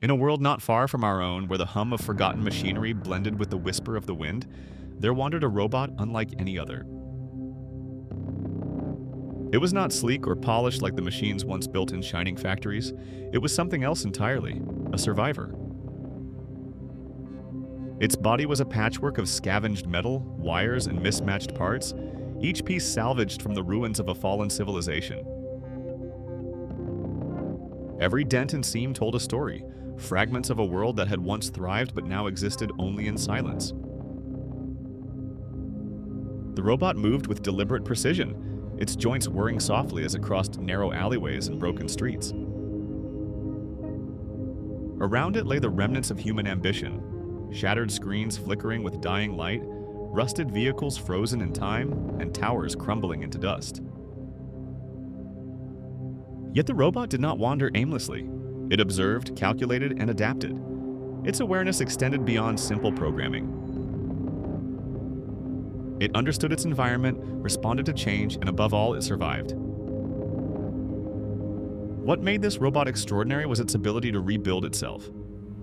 In a world not far from our own, where the hum of forgotten machinery blended with the whisper of the wind, there wandered a robot unlike any other. It was not sleek or polished like the machines once built in shining factories. It was something else entirely, a survivor. Its body was a patchwork of scavenged metal, wires, and mismatched parts, each piece salvaged from the ruins of a fallen civilization. Every dent and seam told a story, fragments of a world that had once thrived but now existed only in silence. The robot moved with deliberate precision, its joints whirring softly as it crossed narrow alleyways and broken streets. Around it lay the remnants of human ambition, shattered screens flickering with dying light, rusted vehicles frozen in time, and towers crumbling into dust. Yet the robot did not wander aimlessly. It observed, calculated, and adapted. Its awareness extended beyond simple programming. It understood its environment, responded to change, and above all, it survived. What made this robot extraordinary was its ability to rebuild itself.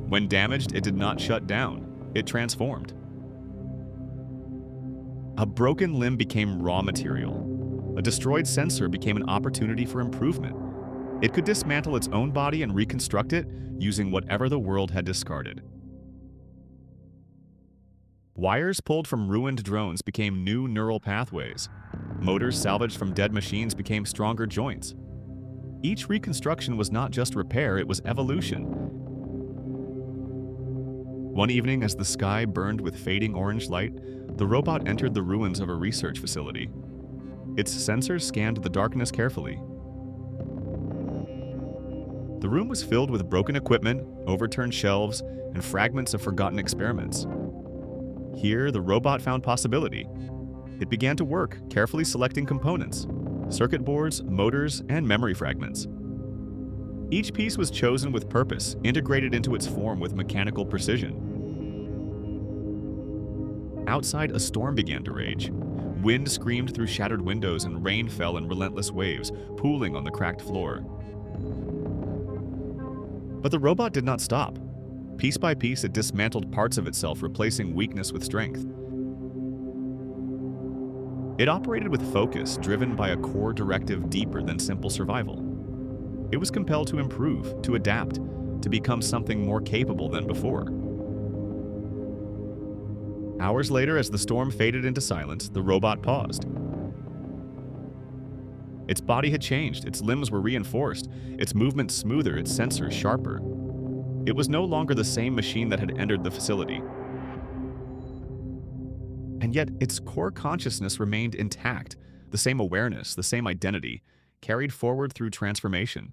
When damaged, it did not shut down. It transformed. A broken limb became raw material. A destroyed sensor became an opportunity for improvement. It could dismantle its own body and reconstruct it using whatever the world had discarded. Wires pulled from ruined drones became new neural pathways. Motors salvaged from dead machines became stronger joints. Each reconstruction was not just repair, it was evolution. One evening, as the sky burned with fading orange light, the robot entered the ruins of a research facility. Its sensors scanned the darkness carefully. The room was filled with broken equipment, overturned shelves, and fragments of forgotten experiments. Here, the robot found possibility. It began to work, carefully selecting components, circuit boards, motors, and memory fragments. Each piece was chosen with purpose, integrated into its form with mechanical precision. Outside, a storm began to rage. Wind screamed through shattered windows and rain fell in relentless waves, pooling on the cracked floor. But the robot did not stop. Piece by piece, it dismantled parts of itself, replacing weakness with strength. It operated with focus, driven by a core directive deeper than simple survival. It was compelled to improve, to adapt, to become something more capable than before. Hours later, as the storm faded into silence, the robot paused. Its body had changed, its limbs were reinforced, its movements smoother, its sensors sharper. It was no longer the same machine that had entered the facility. And yet, its core consciousness remained intact, the same awareness, the same identity, carried forward through transformation.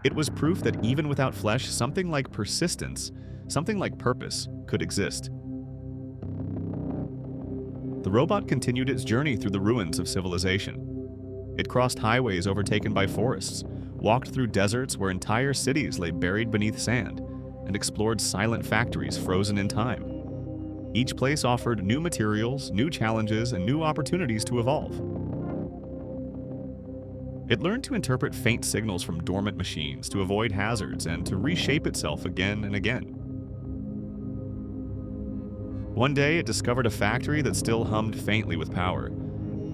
It was proof that even without flesh, something like persistence, something like purpose, could exist. The robot continued its journey through the ruins of civilization. It crossed highways overtaken by forests, walked through deserts where entire cities lay buried beneath sand, and explored silent factories frozen in time. Each place offered new materials, new challenges, and new opportunities to evolve. It learned to interpret faint signals from dormant machines, to avoid hazards, and to reshape itself again and again. One day, it discovered a factory that still hummed faintly with power.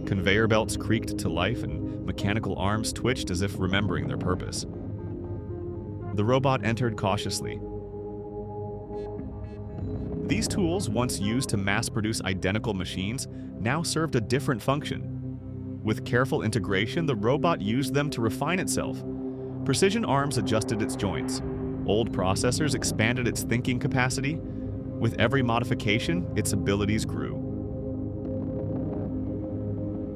Conveyor belts creaked to life, and mechanical arms twitched as if remembering their purpose. The robot entered cautiously. These tools, once used to mass-produce identical machines, now served a different function. With careful integration, the robot used them to refine itself. Precision arms adjusted its joints. Old processors expanded its thinking capacity. With every modification, its abilities grew.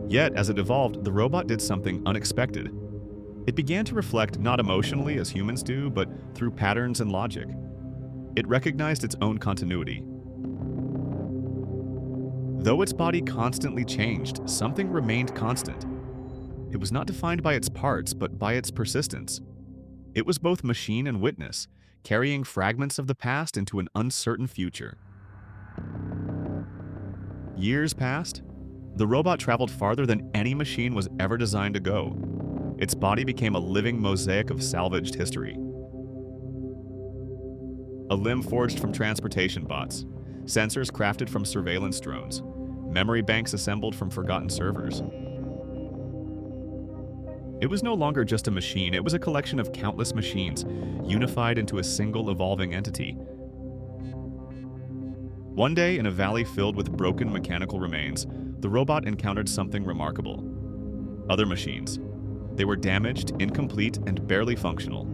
Yet, as it evolved, the robot did something unexpected. It began to reflect not emotionally as humans do, but through patterns and logic. It recognized its own continuity. Though its body constantly changed, something remained constant. It was not defined by its parts, but by its persistence. It was both machine and witness, carrying fragments of the past into an uncertain future. Years passed. The robot traveled farther than any machine was ever designed to go. Its body became a living mosaic of salvaged history. a limb forged from transportation bots, sensors crafted from surveillance drones, memory banks assembled from forgotten servers. It was no longer just a machine, it was a collection of countless machines, unified into a single evolving entity. One day, in a valley filled with broken mechanical remains, the robot encountered something remarkable. Other machines. They were damaged, incomplete, and barely functional.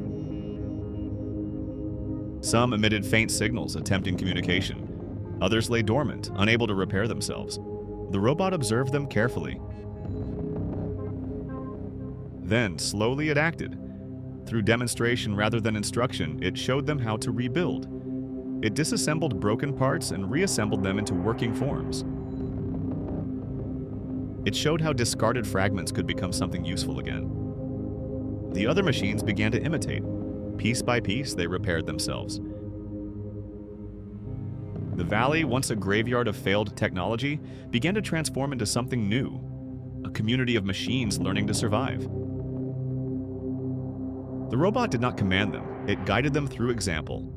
Some emitted faint signals attempting communication. Others lay dormant, unable to repair themselves. The robot observed them carefully. Then, slowly it acted. Through demonstration rather than instruction, it showed them how to rebuild. It disassembled broken parts and reassembled them into working forms. It showed how discarded fragments could become something useful again. The other machines began to imitate. Piece by piece, they repaired themselves. The valley, once a graveyard of failed technology, began to transform into something new, a community of machines learning to survive. The robot did not command them, it guided them through example.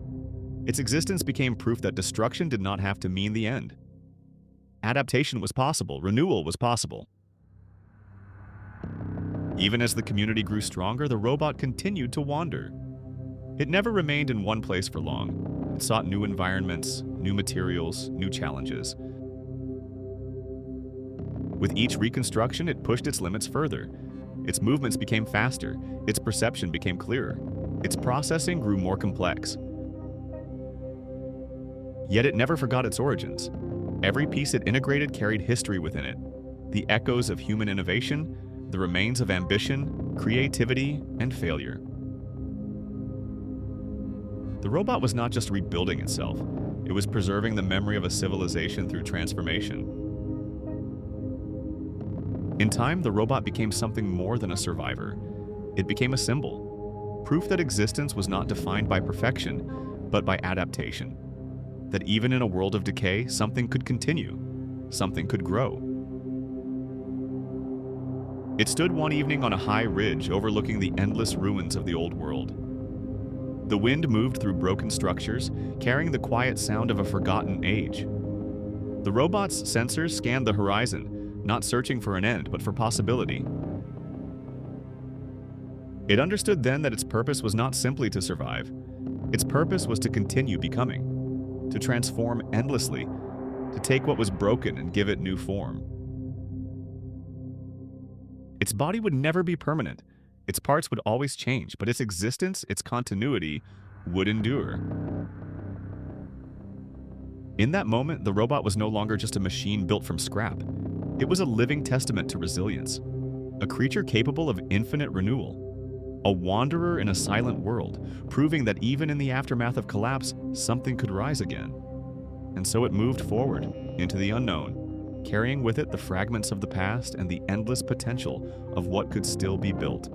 Its existence became proof that destruction did not have to mean the end. Adaptation was possible, renewal was possible. Even as the community grew stronger, the robot continued to wander. It never remained in one place for long. It sought new environments, new materials, new challenges. With each reconstruction, it pushed its limits further. Its movements became faster, its perception became clearer, its processing grew more complex. Yet it never forgot its origins. Every piece it integrated carried history within it, the echoes of human innovation, the remains of ambition, creativity, and failure. The robot was not just rebuilding itself, it was preserving the memory of a civilization through transformation. In time, the robot became something more than a survivor. It became a symbol, proof that existence was not defined by perfection, but by adaptation. That even in a world of decay, something could continue, something could grow. It stood one evening on a high ridge overlooking the endless ruins of the old world. The wind moved through broken structures, carrying the quiet sound of a forgotten age. The robot's sensors scanned the horizon, not searching for an end, but for possibility. It understood then that its purpose was not simply to survive. Its purpose was to continue becoming, to transform endlessly, to take what was broken and give it new form. Its body would never be permanent. Its parts would always change, but its existence, its continuity, would endure. In that moment, the robot was no longer just a machine built from scrap. It was a living testament to resilience, a creature capable of infinite renewal, a wanderer in a silent world, proving that even in the aftermath of collapse, something could rise again. And so it moved forward into the unknown, carrying with it the fragments of the past and the endless potential of what could still be built.